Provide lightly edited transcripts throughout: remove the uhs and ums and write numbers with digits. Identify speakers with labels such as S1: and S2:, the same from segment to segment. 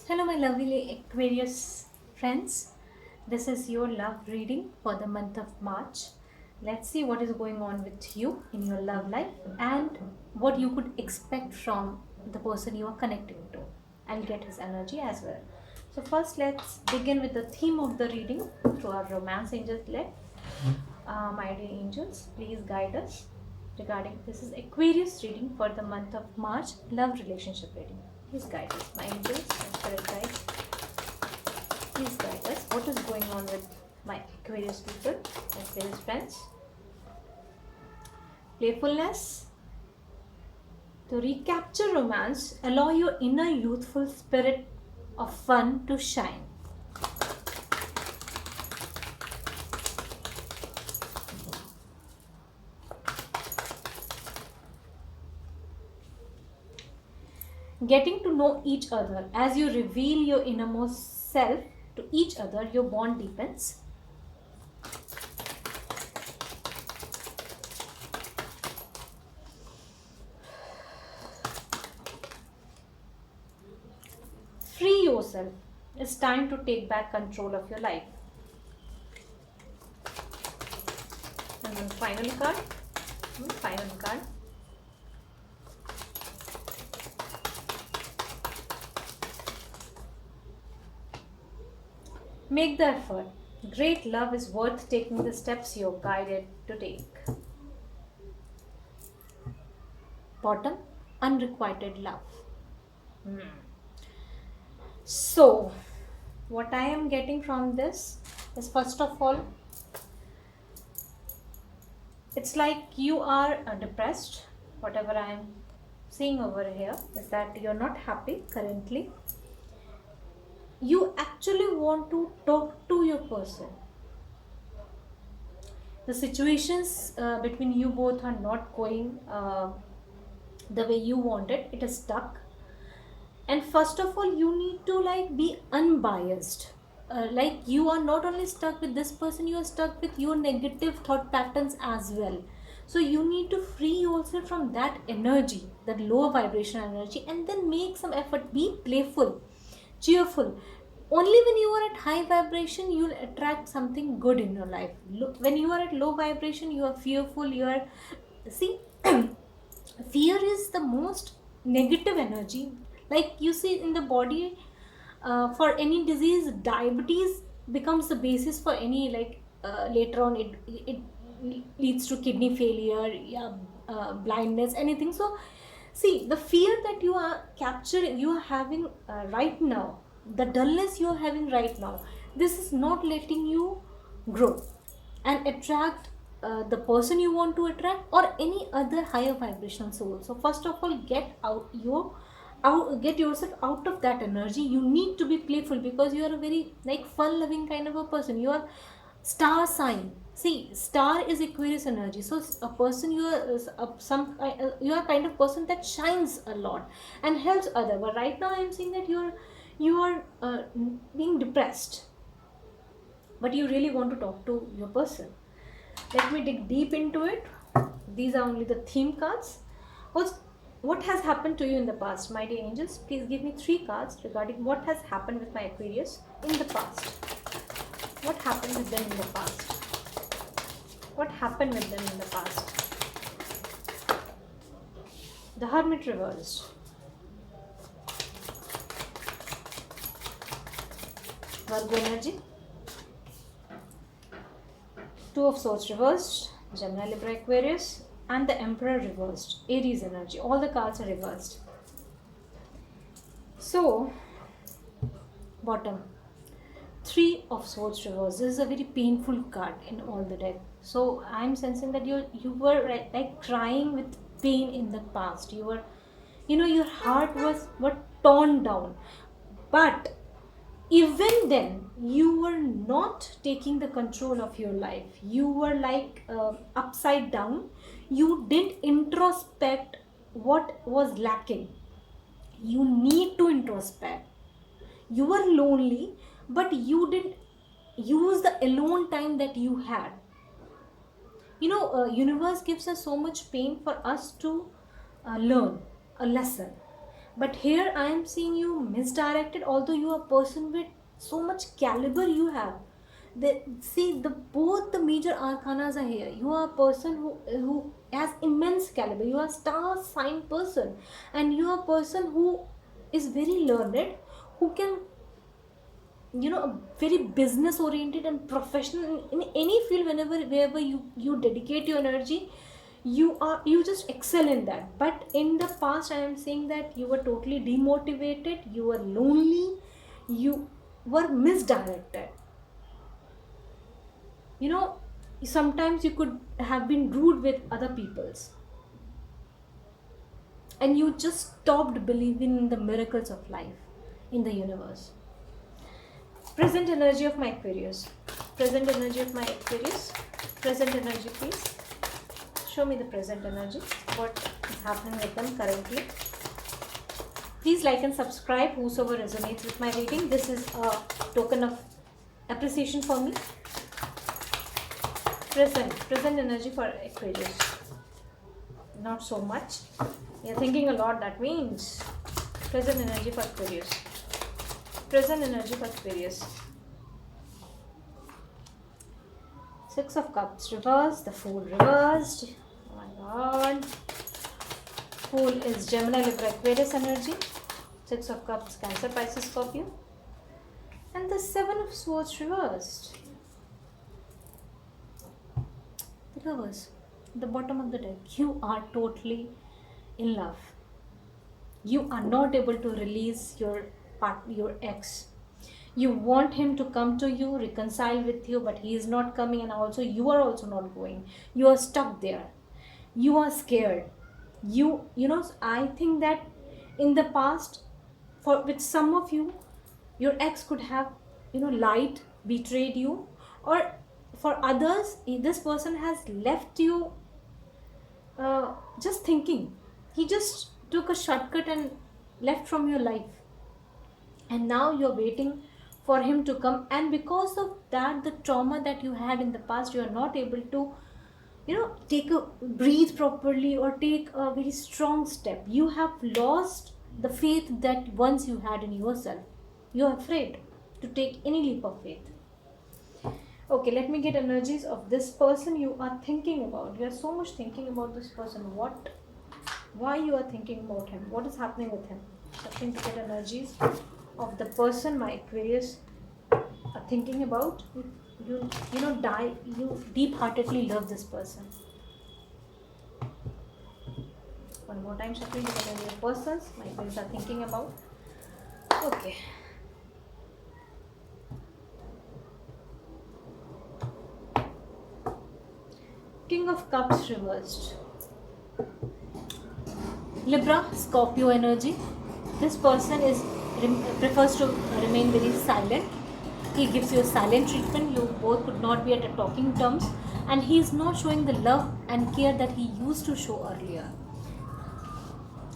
S1: Hello, my lovely Aquarius friends. This is your love reading for the month of March. Let's see what is going on with you in your love life and what you could expect from the person you are connecting to. I'll get his energy as well. So, first, let's begin with the theme of the reading through our romance angels led. My dear angels, please guide us regarding this is Aquarius reading for the month of March, love relationship reading. Please guide us, my angels, my spirit guides. Please guide us. What is going on with my Aquarius people, my Aquarius friends? Playfulness. To recapture romance, allow your inner youthful spirit of fun to shine. Getting to know each other as you reveal your innermost self to each other, your bond deepens. Free yourself. It's time to take back control of your life. And then final card. Final card. Make the effort. Great love is worth taking the steps you're guided to take. Bottom, unrequited love. So, what I am getting from this is first of all, it's like you are depressed. Whatever I am seeing over here is that you're not happy currently. You actually want to talk to your person. The situations between you both are not going the way you wanted. It is stuck. And first of all, you need to be unbiased. Like you are not only stuck with this person, you are stuck with your negative thought patterns as well. So you need to free yourself from that energy, that lower vibration energy, and then make some effort. Be playful, cheerful. Only when you are at high vibration, you'll attract something good in your life. When you are at low vibration, you are fearful. You are see, fear is the most negative energy. Like you see in the body, for any disease, diabetes becomes the basis for any later on it leads to kidney failure, yeah, blindness, anything. So see, the fear that you are capturing, you are having right now, the dullness you are having right now, this is not letting you grow and attract the person you want to attract or any other higher vibrational soul. So first of all, get yourself out of that energy. You need to be playful because you are a very fun loving kind of a person. You are star sign. See, star is Aquarius energy. So a person, you are you are kind of person that shines a lot and helps other. But right now I am seeing that you are being depressed, but you really want to talk to your person. Let me dig deep into it. These are only the theme cards. What has happened to you in the past, my dear angels? Please give me 3 cards regarding what has happened with my Aquarius in the past. What happened with them in the past? What happened with them in the past? The Hermit reversed. Virgo energy. 2 of Swords reversed. Gemini, Libra, Aquarius. And the Emperor reversed. Aries energy. All the cards are reversed. So, bottom. 3 of Swords reversed. This is a very painful card in all the deck. So I'm sensing that you were like crying with pain in the past. You were, your heart was torn down. But even then, you were not taking the control of your life. You were upside down. You didn't introspect what was lacking. You need to introspect. You were lonely, but you didn't use the alone time that you had. Universe gives us so much pain for us to learn a lesson. But here I am seeing you misdirected, although you are a person with so much caliber you have. See, the both the major arcanas are here. You are a person who has immense caliber. You are a star sign person, and you are a person who is very learned, who can, very business oriented and professional in any field. Wherever you dedicate your energy, you just excel in that. But in the past I am saying that you were totally demotivated, you were lonely, you were misdirected. you know Sometimes you could have been rude with other people's, and you just stopped believing in the miracles of life, in the universe. Present energy of my Aquarius. Present energy of my Aquarius. Present energy, please. Show me the present energy. What is happening with them currently? Please like and subscribe whosoever resonates with my reading. This is a token of appreciation for me. Present energy for Aquarius. Not so much. You're thinking a lot, that means. Present energy for Aquarius. Present energy for Aquarius. Six of Cups reversed. The Fool reversed. Oh my God. Fool is Gemini, Libra, Aquarius energy. Six of Cups, Cancer, Pisces, Scorpio. And the Seven of Swords reversed. The Lovers. The bottom of the deck. You are totally in love. You are not able to release your ex. You want him to come to you, reconcile with you, but he is not coming, and also you are also not going. You are stuck there. You are scared. I think that in the past, with some of you, your ex could have lied, betrayed you, or for others, this person has left you just thinking. He just took a shortcut and left from your life, and now you're waiting for him to come, and because of that, the trauma that you had in the past, you are not able to breathe properly or take a very strong step. You have lost the faith that once you had in yourself. You're afraid to take any leap of faith. Okay, let me get energies of this person you are thinking about. You are so much thinking about this person. Why you are thinking about him? What is happening with him? Something to get energies of the person my Aquarius are thinking about. You deep-heartedly love this person. One more time, something to get energies of persons my Aquarius are thinking about. Okay. King of Cups reversed. Libra, Scorpio energy. This person prefers to remain very silent. He gives you a silent treatment. You both could not be at a talking terms, and he is not showing the love and care that he used to show earlier.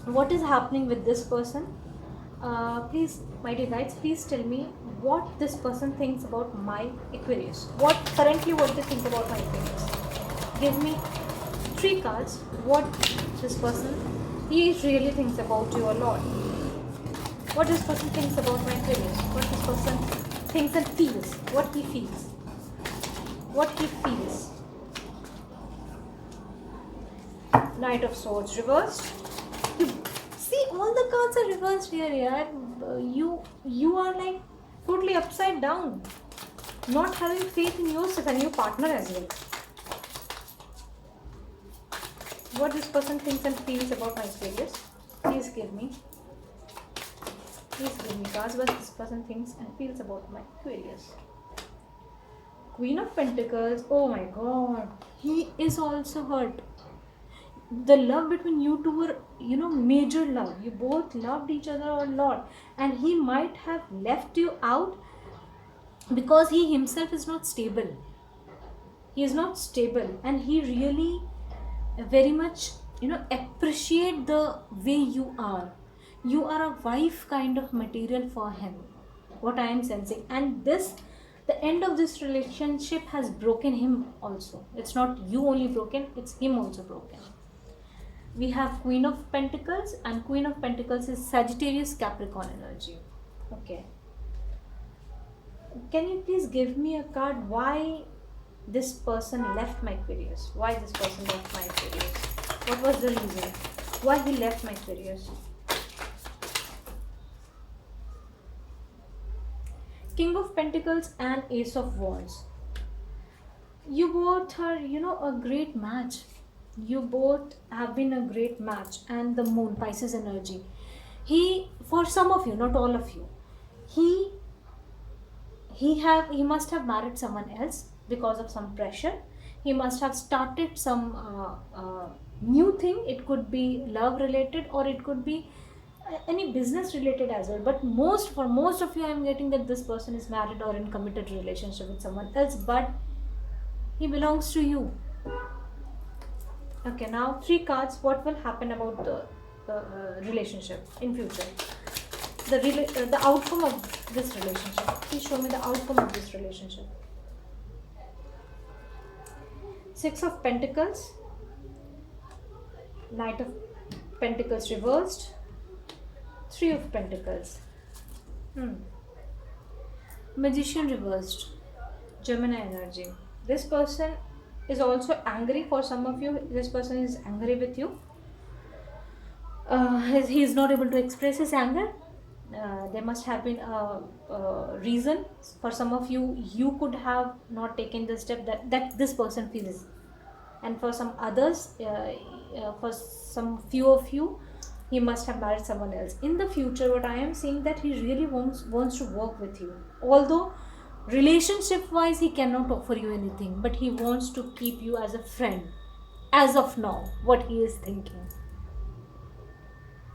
S1: What is happening with this person? Please, my dear guides, please tell me what this person thinks about my Aquarius. What they think about my Aquarius. Give me 3 cards. What this person, he really thinks about you a lot. What this person thinks about my Aquarius. What this person thinks and feels. What he feels. What he feels. Knight of Swords reversed. See, all the cards are reversed here, yaar. You are like totally upside down. Not having faith in yourself and your partner as well. What this person thinks and feels about my Aquarius. Please give me cards. What this person thinks and feels about my Aquarius. Queen of Pentacles. Oh my God. He is also hurt. The love between you two were, major love. You both loved each other a lot. And he might have left you out because he himself is not stable. He is not stable. And he really very much appreciate the way you are. You are a wife kind of material for him, what I am sensing. And the end of this relationship has broken him also. It's not you only broken, it's him also broken. We have Queen of Pentacles, and Queen of Pentacles is Sagittarius Capricorn energy. Okay. Can you please give me a card why this person left my Aquarius? Why this person left my Aquarius? What was the reason? Why he left my Aquarius? King of Pentacles and Ace of Wands. You both are, a great match. You both have been a great match. And the Moon, Pisces energy. For some of you, not all of you, he must have married someone else because of some pressure. He must have started some new thing. It could be love related, or it could be any business related as well. But for most of you, I am getting that this person is married or in committed relationship with someone else, but he belongs to you. Okay, now 3 cards. What will happen about the relationship in future? The outcome of this relationship. Please show me the outcome of this relationship. 6 of Pentacles, Knight of Pentacles reversed, 3 of Pentacles, Magician reversed, Gemini energy. This person is also angry. For some of you, this person is angry with you. He is not able to express his anger. There must have been a reason. For some of you, you could have not taken the step that this person feels. And for some others, for some few of you, he must have married someone else. In the future, what I am saying, that he really wants to work with you. Although relationship wise he cannot offer you anything, but he wants to keep you as a friend. As of now, what he is thinking,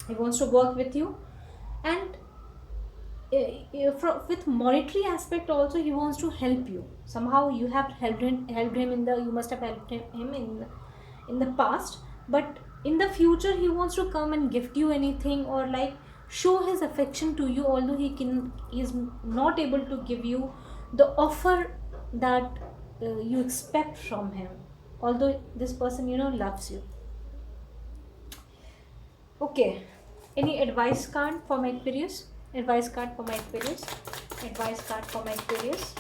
S1: he wants to work with you. And with monetary aspect also, he wants to help you. Somehow you have helped him you must have helped him in the past, but in the future he wants to come and gift you anything, or like show his affection to you, although he is not able to give you the offer that you expect from him, although this person loves you. Okay, any advice card for my Aquarius? Advice card for my Aquarius. Advice card for my Aquarius.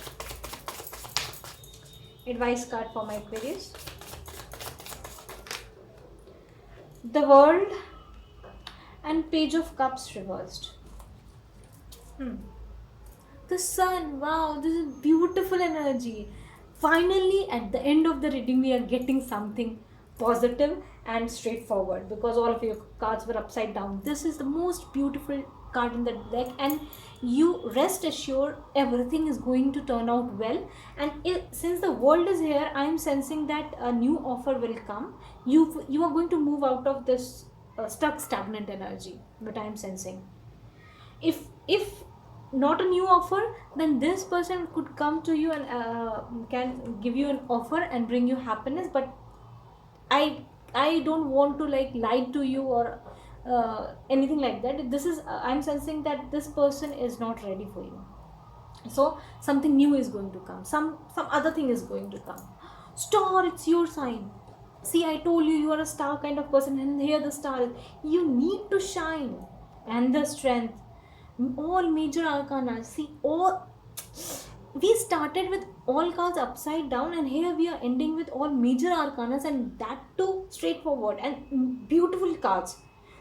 S1: Advice card for my Aquarius. The World and Page of Cups reversed. The Sun. Wow, this is beautiful energy. Finally, at the end of the reading, we are getting something positive and straightforward, because all of your cards were upside down. This is the most beautiful card in the deck, and you rest assured everything is going to turn out well. And since the World is here, I am sensing that a new offer will come. You are going to move out of this stagnant energy, but I am sensing. If not a new offer, then this person could come to you and can give you an offer and bring you happiness. But I don't want to like lie to you or anything like that. This is I'm sensing that this person is not ready for you. So something new is going to come. Some other thing is going to come. Star, it's your sign. See, I told you are a star kind of person, and here the star is. You need to shine. And the Strength. All major arcana. See, we started with all cards upside down, and here we are ending with all major arcanas, and that too straightforward and beautiful cards.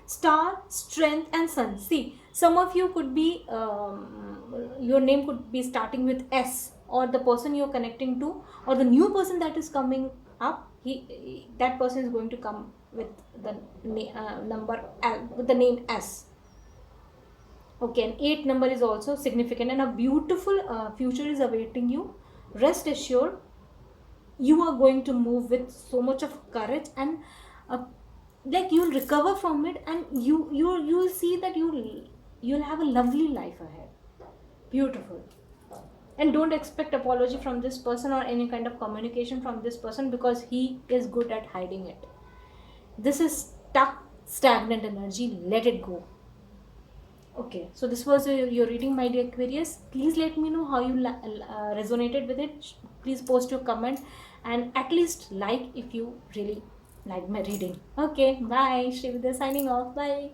S1: Star, Strength and Sun. See, some of you could be your name could be starting with S, or the person you're connecting to, or the new person that is coming up, that person is going to come with the with the name S. Okay, and 8 number is also significant, and a beautiful future is awaiting you. Rest assured, you are going to move with so much of courage, and like you'll recover from it, and you'll see that you'll have a lovely life ahead. Beautiful. And don't expect apology from this person or any kind of communication from this person, because he is good at hiding it. This is stuck, stagnant energy. Let it go. Okay, so this was your reading, my dear Aquarius. Please let me know how you resonated with it. Please post your comment, and at least like if you really like my reading. Okay, bye. Shrividya signing off. Bye.